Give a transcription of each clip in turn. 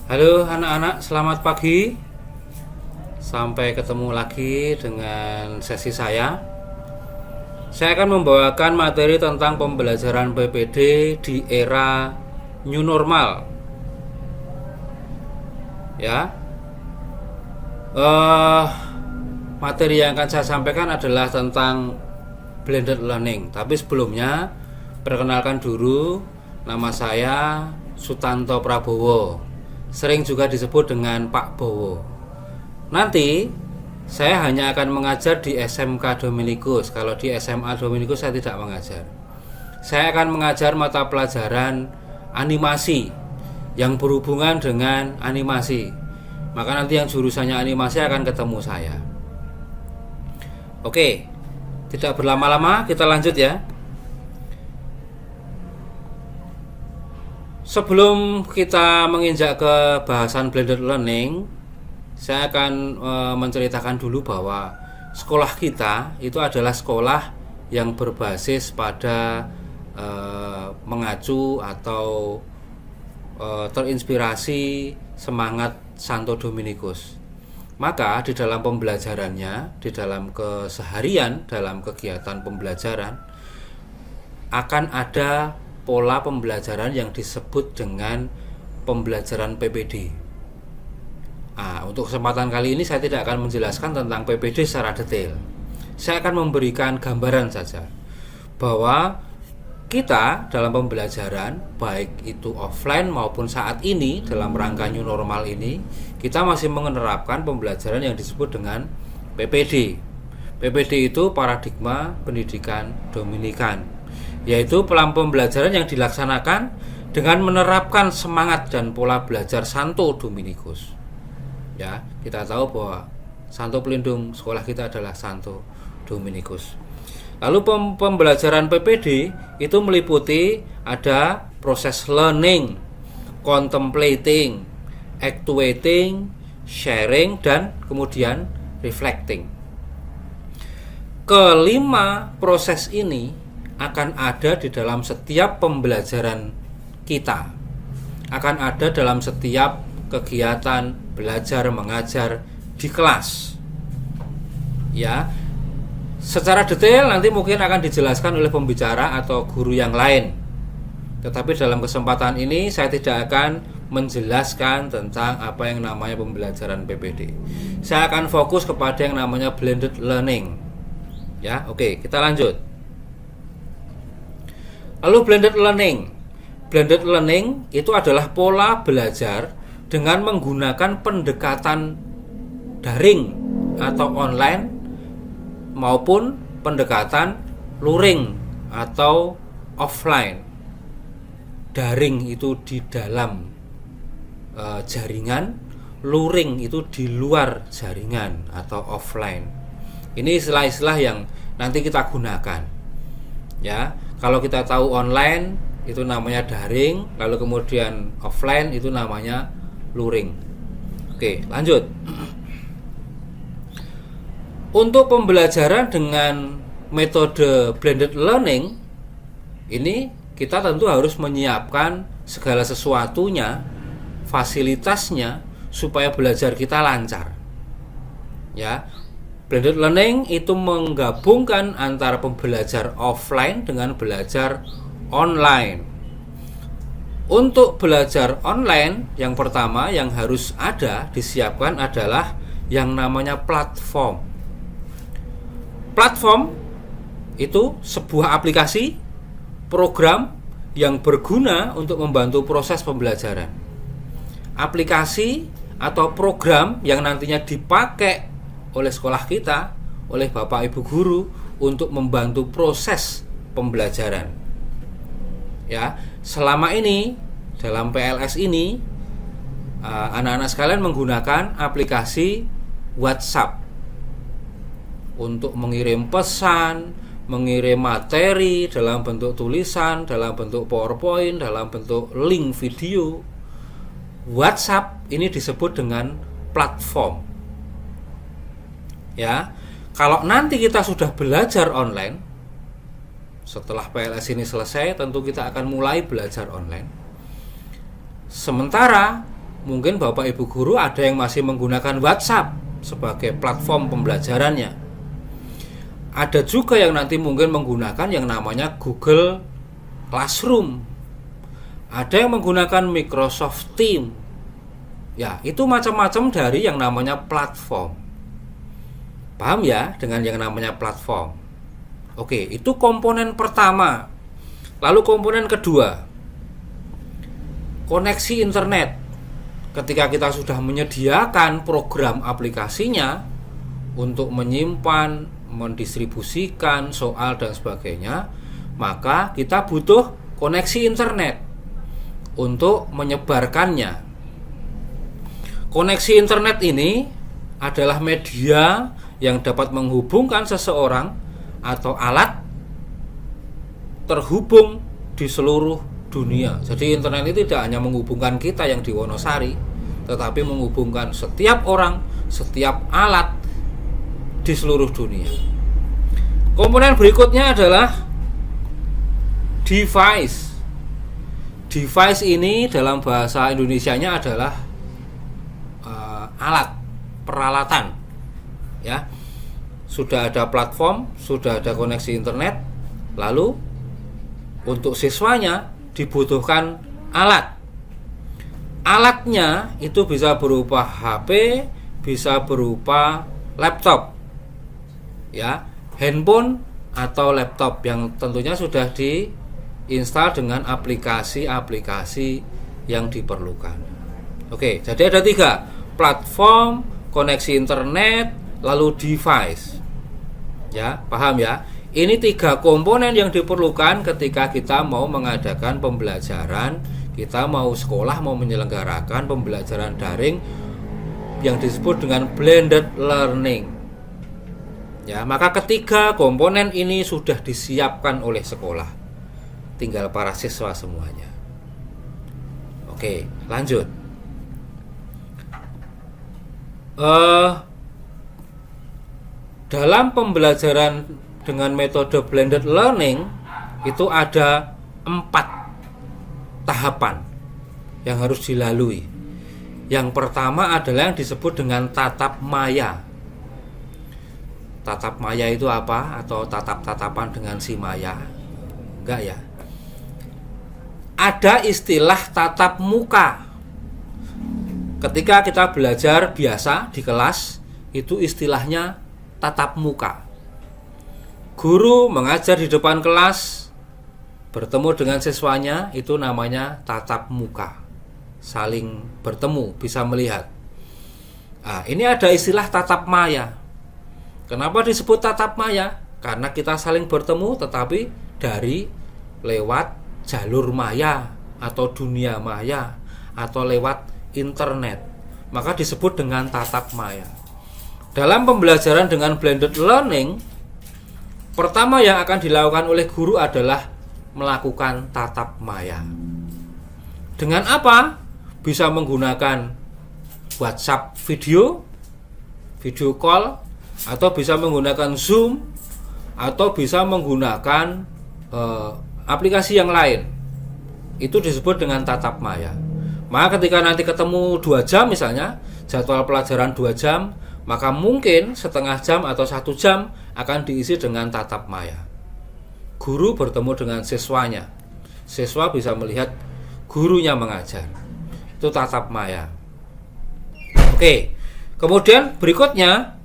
Halo anak-anak, selamat pagi. Sampai ketemu lagi dengan sesi saya. Saya akan membawakan materi tentang pembelajaran PPD di era new normal. Ya. Materi yang akan saya sampaikan adalah tentang blended learning. Tapi sebelumnya, perkenalkan dulu, nama saya Sutanto Prabowo. Sering juga disebut dengan Pak Bowo. Nanti saya hanya akan mengajar di SMK Dominikus. Kalau di SMA Dominikus saya tidak mengajar. Saya akan mengajar mata pelajaran animasi yang berhubungan dengan animasi. Maka nanti yang jurusannya animasi akan ketemu saya. Oke, tidak berlama-lama, kita lanjut ya. Sebelum kita menginjak ke bahasan blended learning, saya akan menceritakan dulu bahwa sekolah kita itu adalah sekolah yang berbasis pada mengacu atau terinspirasi semangat Santo Dominikus. Maka di dalam pembelajarannya, di dalam keseharian, dalam kegiatan pembelajaran akan ada pola pembelajaran yang disebut dengan pembelajaran PPD. Untuk kesempatan kali ini saya tidak akan menjelaskan tentang PPD secara detail. Saya akan memberikan gambaran saja bahwa kita dalam pembelajaran, baik itu offline maupun saat ini dalam rangka new normal ini, kita masih menerapkan pembelajaran yang disebut dengan PPD. PPD itu paradigma pendidikan Dominikan, yaitu pola pembelajaran yang dilaksanakan dengan menerapkan semangat dan pola belajar Santo Dominikus. Ya, kita tahu bahwa Santo pelindung sekolah kita adalah Santo Dominikus. Lalu pembelajaran PPD itu meliputi ada proses learning, contemplating, actuating, sharing, dan kemudian reflecting. Kelima proses ini akan ada di dalam setiap pembelajaran kita, akan ada dalam setiap kegiatan belajar mengajar di kelas. Ya, secara detail nanti mungkin akan dijelaskan oleh pembicara atau guru yang lain. Tetapi dalam kesempatan ini saya tidak akan menjelaskan tentang apa yang namanya pembelajaran PPD. Saya akan fokus kepada yang namanya blended learning. Ya, oke, kita lanjut. Lalu blended learning. Blended learning itu adalah pola belajar dengan menggunakan pendekatan daring atau online maupun pendekatan luring atau offline. Daring itu di dalam jaringan, luring itu di luar jaringan atau offline. Ini istilah-istilah yang nanti kita gunakan. Ya, kalau kita tahu online itu namanya daring, lalu kemudian offline itu namanya luring. Oke, lanjut. Untuk pembelajaran dengan metode blended learning ini kita tentu harus menyiapkan segala sesuatunya, fasilitasnya supaya belajar kita lancar. Ya. Blended learning itu menggabungkan antara pembelajar offline dengan belajar online. Untuk belajar online, yang pertama yang harus ada disiapkan adalah yang namanya platform. Platform itu sebuah aplikasi, program yang berguna untuk membantu proses pembelajaran. Aplikasi atau program yang nantinya dipakai oleh sekolah kita, oleh Bapak Ibu guru untuk membantu proses pembelajaran. Ya, selama ini dalam PLS ini anak-anak sekalian menggunakan aplikasi WhatsApp untuk mengirim pesan, mengirim materi dalam bentuk tulisan, dalam bentuk PowerPoint, dalam bentuk link video. WhatsApp ini disebut dengan platform. Ya, kalau nanti kita sudah belajar online, setelah PLS ini selesai, tentu kita akan mulai belajar online. Sementara mungkin Bapak Ibu guru ada yang masih menggunakan WhatsApp sebagai platform pembelajarannya. Ada juga yang nanti mungkin menggunakan yang namanya Google Classroom. Ada yang menggunakan Microsoft Teams. Ya, itu macam-macam dari yang namanya platform. Paham ya dengan yang namanya platform? Oke, itu komponen pertama. Lalu komponen kedua, koneksi internet. Ketika kita sudah menyediakan program aplikasinya untuk menyimpan, mendistribusikan soal dan sebagainya, maka kita butuh koneksi internet untuk menyebarkannya. Koneksi internet ini adalah media yang dapat menghubungkan seseorang atau alat terhubung di seluruh dunia. Jadi internet itu tidak hanya menghubungkan kita yang di Wonosari, tetapi menghubungkan setiap orang, setiap alat di seluruh dunia. Komponen berikutnya adalah device. Device ini dalam bahasa Indonesianya adalah alat, peralatan. Ya, sudah ada platform, sudah ada koneksi internet, lalu untuk siswanya dibutuhkan alat. Alatnya itu bisa berupa HP, bisa berupa laptop, ya, handphone atau laptop yang tentunya sudah diinstal dengan aplikasi-aplikasi yang diperlukan. Oke, jadi ada 3: platform, koneksi internet, lalu device. Ya, paham ya? Ini 3 komponen yang diperlukan ketika kita mau mengadakan pembelajaran, kita mau sekolah, mau menyelenggarakan pembelajaran daring yang disebut dengan blended learning. Ya, maka ketiga komponen ini sudah disiapkan oleh sekolah. Tinggal para siswa semuanya. Oke, lanjut. Dalam pembelajaran dengan metode blended learning itu ada 4 tahapan yang harus dilalui. Yang pertama adalah yang disebut dengan tatap maya. Tatap maya itu apa? Atau tatap-tatapan dengan si maya? Enggak ya. Ada istilah tatap muka. Ketika kita belajar biasa di kelas, itu istilahnya tatap muka. Guru mengajar di depan kelas, bertemu dengan siswanya, itu namanya tatap muka. Saling bertemu, bisa melihat. Nah, ini ada istilah tatap maya. Kenapa disebut tatap maya? Karena kita saling bertemu tetapi dari lewat jalur maya atau dunia maya atau lewat internet. Maka disebut dengan tatap maya. Dalam pembelajaran dengan blended learning, pertama yang akan dilakukan oleh guru adalah melakukan tatap maya. Dengan apa? Bisa menggunakan WhatsApp video call, atau bisa menggunakan Zoom, atau bisa menggunakan aplikasi yang lain. Itu disebut dengan tatap maya. Maka ketika nanti ketemu 2 jam misalnya, jadwal pelajaran 2 jam, maka mungkin setengah jam atau 1 jam akan diisi dengan tatap maya. Guru bertemu dengan siswanya. Siswa bisa melihat gurunya mengajar. Itu tatap maya. Oke. Kemudian berikutnya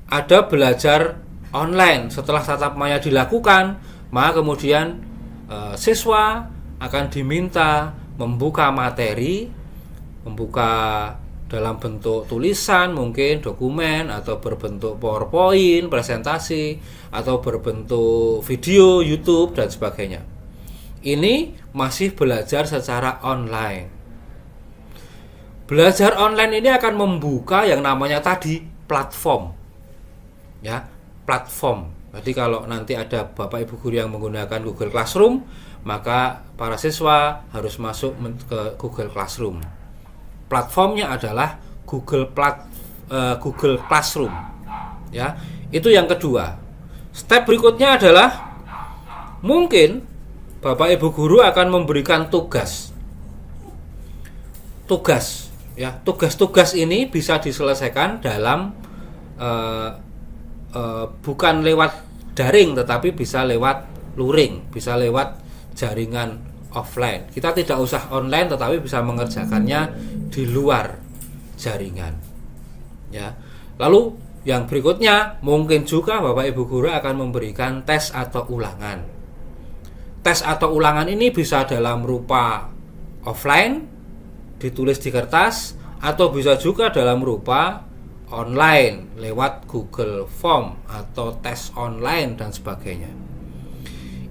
ada belajar online. Setelah tatap maya dilakukan, maka kemudian siswa akan diminta membuka materi, membuka dalam bentuk tulisan, mungkin dokumen, atau berbentuk PowerPoint, presentasi, atau berbentuk video YouTube dan sebagainya. Ini masih belajar secara online. Belajar online ini akan membuka yang namanya tadi platform. Ya, platform. Jadi kalau nanti ada Bapak Ibu guru yang menggunakan Google Classroom, maka para siswa harus masuk ke Google Classroom. Platformnya adalah Google Classroom. Ya, itu yang kedua. Step berikutnya adalah mungkin Bapak Ibu guru akan memberikan tugas Ya, tugas-tugas ini bisa diselesaikan dalam bukan lewat daring, tetapi bisa lewat luring, bisa lewat jaringan offline. Kita tidak usah online, tetapi bisa mengerjakannya di luar jaringan. Ya. Lalu yang berikutnya, mungkin juga Bapak Ibu guru akan memberikan tes atau ulangan. Tes atau ulangan ini bisa dalam rupa offline, ditulis di kertas, atau bisa juga dalam rupa online lewat Google Form atau tes online dan sebagainya.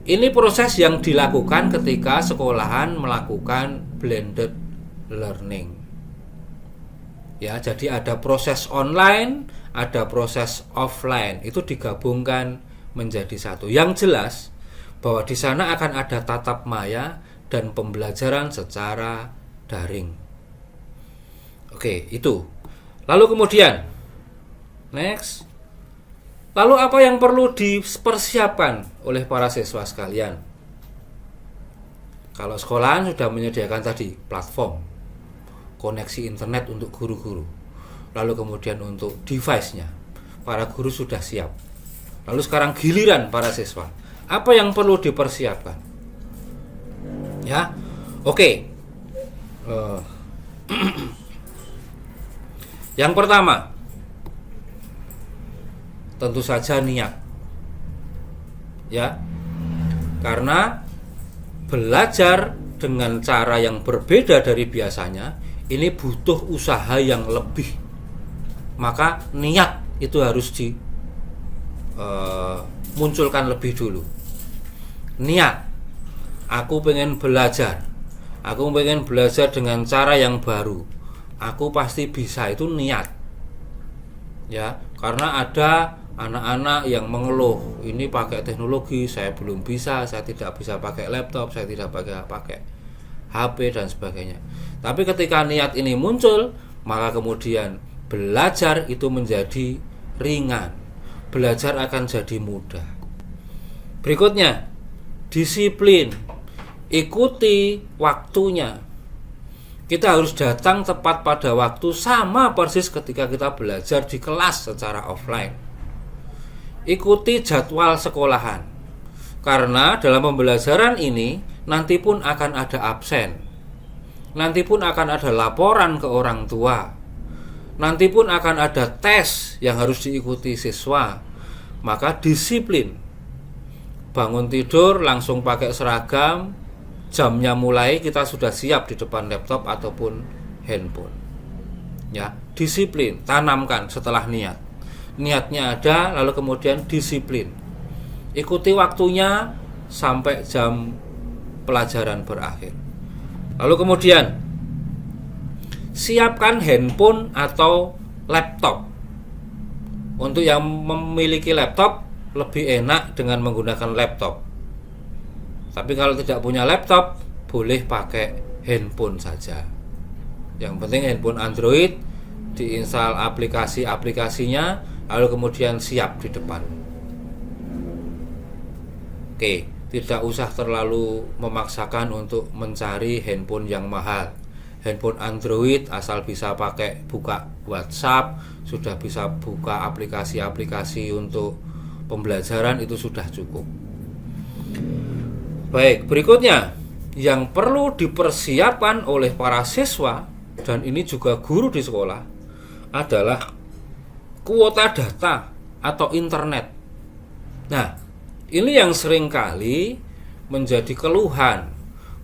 Ini proses yang dilakukan ketika sekolahan melakukan blended learning. Ya, jadi ada proses online, ada proses offline, itu digabungkan menjadi satu. Yang jelas bahwa di sana akan ada tatap maya dan pembelajaran secara daring. Oke, itu. Lalu kemudian next. Lalu apa yang perlu dipersiapkan oleh para siswa sekalian? Kalau sekolahan sudah menyediakan tadi platform, koneksi internet untuk guru-guru. Lalu kemudian untuk device-nya, para guru sudah siap. Lalu sekarang giliran para siswa. Apa yang perlu dipersiapkan? Ya, oke. Yang pertama, tentu saja niat. Ya. Karena belajar dengan cara yang berbeda dari biasanya, ini butuh usaha yang lebih. Maka niat itu harus dimunculkan lebih dulu. Niat. Aku pengen belajar. Aku pengen belajar dengan cara yang baru. Aku pasti bisa, itu niat. Ya, karena ada anak-anak yang mengeluh, ini pakai teknologi, saya belum bisa, saya tidak bisa pakai laptop, saya tidak pakai HP dan sebagainya. Tapi ketika niat ini muncul, maka kemudian belajar itu menjadi ringan. Belajar akan jadi mudah. Berikutnya, disiplin. Ikuti waktunya. Kita harus datang tepat pada waktu, sama persis ketika kita belajar di kelas secara offline. Ikuti jadwal sekolahan. Karena dalam pembelajaran ini nanti pun akan ada absen. Nanti pun akan ada laporan ke orang tua. Nanti pun akan ada tes yang harus diikuti siswa. Maka disiplin. Bangun tidur langsung pakai seragam. Jamnya mulai, kita sudah siap di depan laptop ataupun handphone. Ya, disiplin, tanamkan setelah niat. Niatnya ada, lalu kemudian disiplin. Ikuti waktunya sampai jam pelajaran berakhir. Lalu kemudian siapkan handphone atau laptop. Untuk yang memiliki laptop, lebih enak dengan menggunakan laptop. Tapi kalau tidak punya laptop, boleh pakai handphone saja. Yang penting handphone Android, diinstal aplikasi-aplikasinya, lalu kemudian siap di depan. Oke, tidak usah terlalu memaksakan untuk mencari handphone yang mahal. Handphone Android asal bisa pakai buka WhatsApp, sudah bisa buka aplikasi-aplikasi untuk pembelajaran, itu sudah cukup. Baik, berikutnya yang perlu dipersiapkan oleh para siswa, dan ini juga guru di sekolah, adalah kuota data atau internet. Nah, ini yang seringkali menjadi keluhan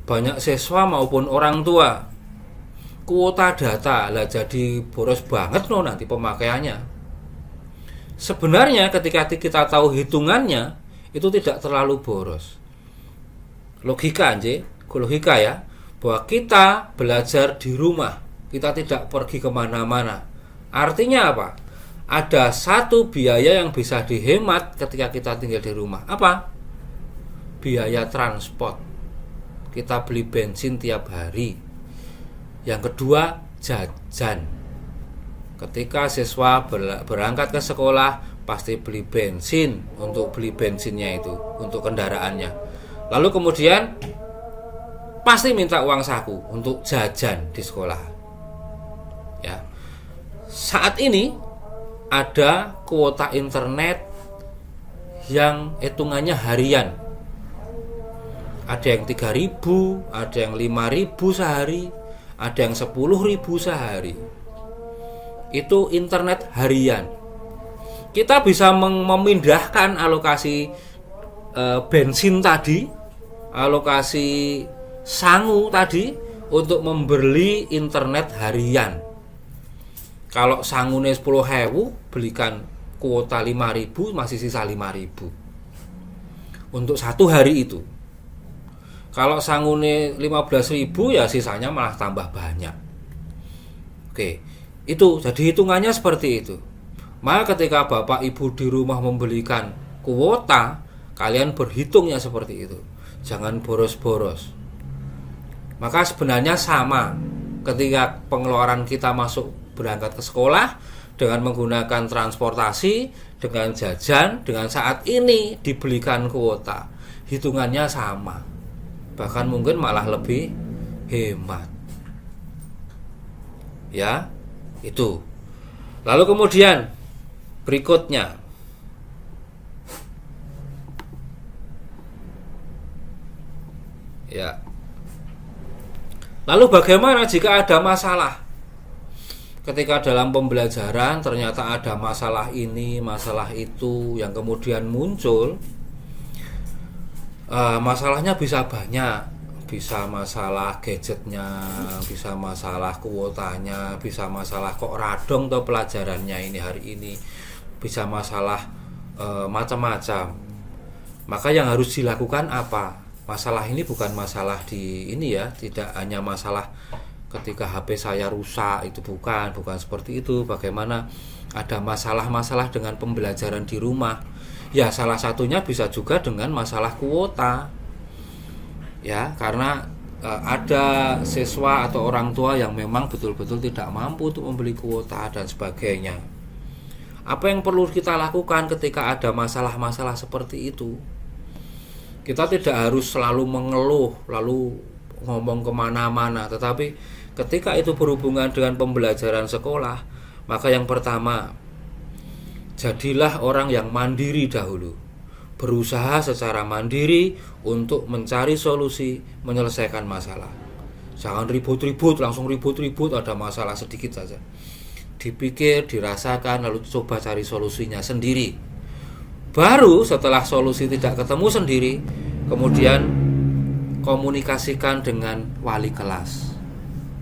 banyak siswa maupun orang tua. Kuota data lah jadi boros banget loh nanti pemakaiannya. Sebenarnya ketika kita tahu hitungannya, itu tidak terlalu boros. Logika ya, bahwa kita belajar di rumah, kita tidak pergi kemana-mana. Artinya apa? Ada satu biaya yang bisa dihemat ketika kita tinggal di rumah. Apa? Biaya transport. Kita beli bensin tiap hari. Yang kedua, jajan. Ketika siswa berangkat ke sekolah, pasti beli bensin untuk beli bensinnya itu, untuk kendaraannya. Lalu kemudian pasti minta uang saku untuk jajan di sekolah. Ya. Saat ini ada kuota internet yang hitungannya harian. Ada yang 3.000, ada yang 5.000 sehari, ada yang 10.000 sehari. Itu internet harian. Kita bisa memindahkan alokasi bensin tadi, alokasi sangu tadi untuk membeli internet harian. Kalau sangune 10.000, belikan kuota 5.000, masih sisa 5.000 untuk satu hari itu. Kalau sangune 15.000, ya sisanya malah tambah banyak. Oke, itu jadi hitungannya seperti itu. Maka ketika Bapak Ibu di rumah membelikan kuota, kalian berhitungnya seperti itu. Jangan boros-boros. Maka sebenarnya sama ketika pengeluaran kita masuk berangkat ke sekolah dengan menggunakan transportasi, dengan jajan, dengan saat ini dibelikan kuota. Hitungannya sama. Bahkan mungkin malah lebih hemat. Ya, itu. Lalu kemudian berikutnya, ya. Lalu bagaimana jika ada masalah? Ketika dalam pembelajaran ternyata ada masalah ini, masalah itu yang kemudian muncul. Masalahnya bisa banyak. Bisa masalah gadgetnya, bisa masalah kuotanya, bisa masalah kok radong atau pelajarannya ini hari ini, bisa masalah macam-macam. Maka yang harus dilakukan apa? Masalah ini bukan masalah di ini ya, tidak hanya masalah ketika HP saya rusak, itu bukan seperti itu. Bagaimana ada masalah-masalah dengan pembelajaran di rumah? Ya, salah satunya bisa juga dengan masalah kuota. Ya, karena ada siswa atau orang tua yang memang betul-betul tidak mampu untuk membeli kuota dan sebagainya. Apa yang perlu kita lakukan ketika ada masalah-masalah seperti itu? Kita tidak harus selalu mengeluh, lalu ngomong kemana-mana. Tetapi ketika itu berhubungan dengan pembelajaran sekolah, maka yang pertama, jadilah orang yang mandiri dahulu. Berusaha secara mandiri untuk mencari solusi, menyelesaikan masalah. Jangan ribut-ribut, langsung ribut-ribut, ada masalah sedikit saja. Dipikir, dirasakan, lalu coba cari solusinya sendiri. Baru setelah solusi tidak ketemu sendiri, kemudian komunikasikan dengan wali kelas.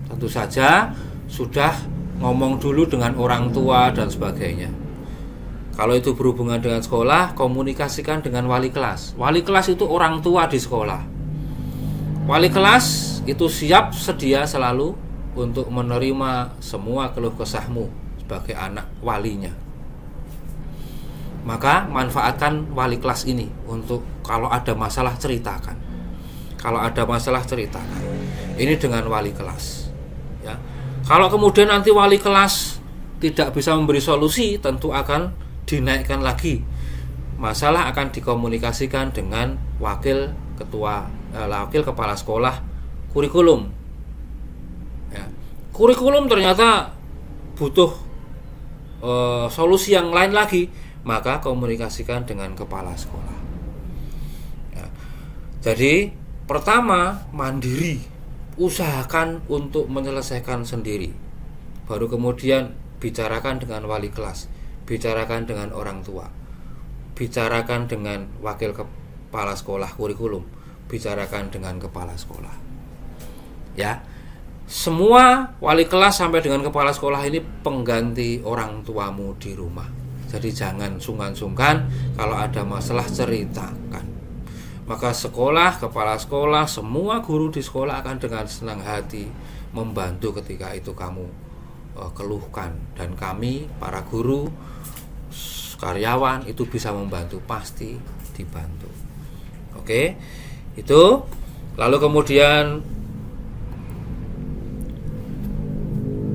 Tentu saja sudah ngomong dulu dengan orang tua dan sebagainya. Kalau itu berhubungan dengan sekolah, komunikasikan dengan wali kelas. Wali kelas itu orang tua di sekolah. Wali kelas itu siap sedia selalu untuk menerima semua keluh kesahmu sebagai anak walinya. Maka manfaatkan wali kelas ini untuk kalau ada masalah ceritakan. Kalau ada masalah ceritakan. Ini dengan wali kelas. Ya. Kalau kemudian nanti wali kelas tidak bisa memberi solusi, tentu akan dinaikkan lagi. Masalah akan dikomunikasikan dengan wakil kepala sekolah kurikulum. Ya. Kurikulum ternyata butuh solusi yang lain lagi, maka komunikasikan dengan kepala sekolah. Ya. Jadi pertama, mandiri, usahakan untuk menyelesaikan sendiri. Baru kemudian bicarakan dengan wali kelas, bicarakan dengan orang tua, bicarakan dengan wakil kepala sekolah kurikulum, bicarakan dengan kepala sekolah. Ya. Semua wali kelas sampai dengan kepala sekolah ini pengganti orang tuamu di rumah. Jadi jangan sungkan-sungkan, kalau ada masalah ceritakan. Maka sekolah, kepala sekolah, semua guru di sekolah akan dengan senang hati membantu ketika itu kamu keluhkan. Dan kami, para guru, karyawan itu bisa membantu, pasti dibantu. Oke, itu. Lalu kemudian,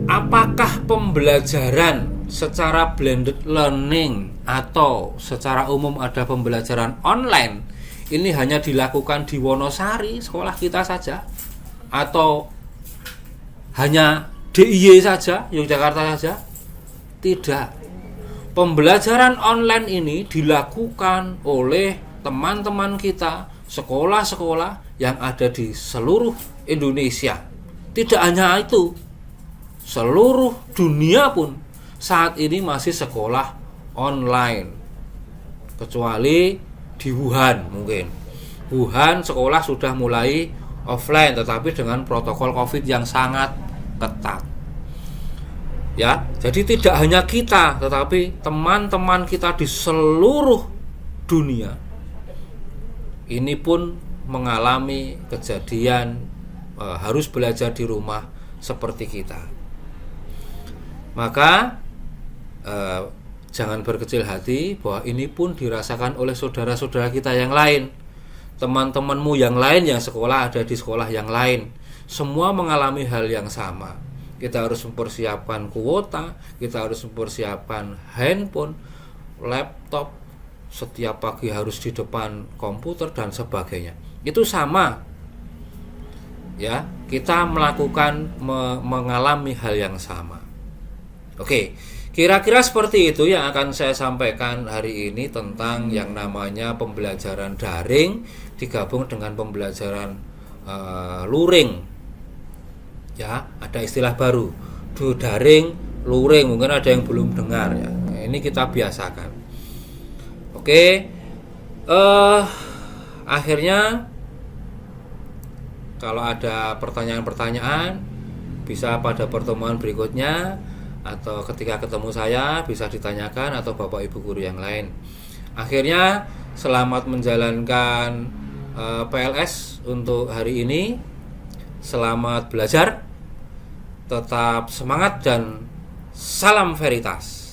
apakah pembelajaran secara blended learning atau secara umum ada pembelajaran online ini hanya dilakukan di Wonosari sekolah kita saja, atau hanya DIY saja, Yogyakarta saja? Tidak. Pembelajaran online ini dilakukan oleh teman-teman kita, sekolah-sekolah yang ada di seluruh Indonesia. Tidak hanya itu, seluruh dunia pun saat ini masih sekolah online. Kecuali di Wuhan mungkin. Wuhan sekolah sudah mulai offline tetapi dengan protokol Covid yang sangat ketat. Ya, jadi tidak hanya kita tetapi teman-teman kita di seluruh dunia ini pun mengalami kejadian harus belajar di rumah seperti kita. Maka jangan berkecil hati bahwa ini pun dirasakan oleh saudara-saudara kita yang lain. Teman-temanmu yang lain yang sekolah ada di sekolah yang lain, semua mengalami hal yang sama. Kita harus mempersiapkan kuota, kita harus mempersiapkan handphone, laptop, setiap pagi harus di depan komputer dan sebagainya. Itu sama. Ya, kita melakukan mengalami hal yang sama. Oke, kira-kira seperti itu yang akan saya sampaikan hari ini tentang yang namanya pembelajaran daring digabung dengan pembelajaran luring. Ya, ada istilah baru, daring, luring, mungkin ada yang belum dengar ya. Ini kita biasakan. Oke, akhirnya kalau ada pertanyaan-pertanyaan bisa pada pertemuan berikutnya atau ketika ketemu saya bisa ditanyakan atau Bapak Ibu guru yang lain. Akhirnya selamat menjalankan PLS untuk hari ini. Selamat belajar. Tetap semangat dan salam veritas.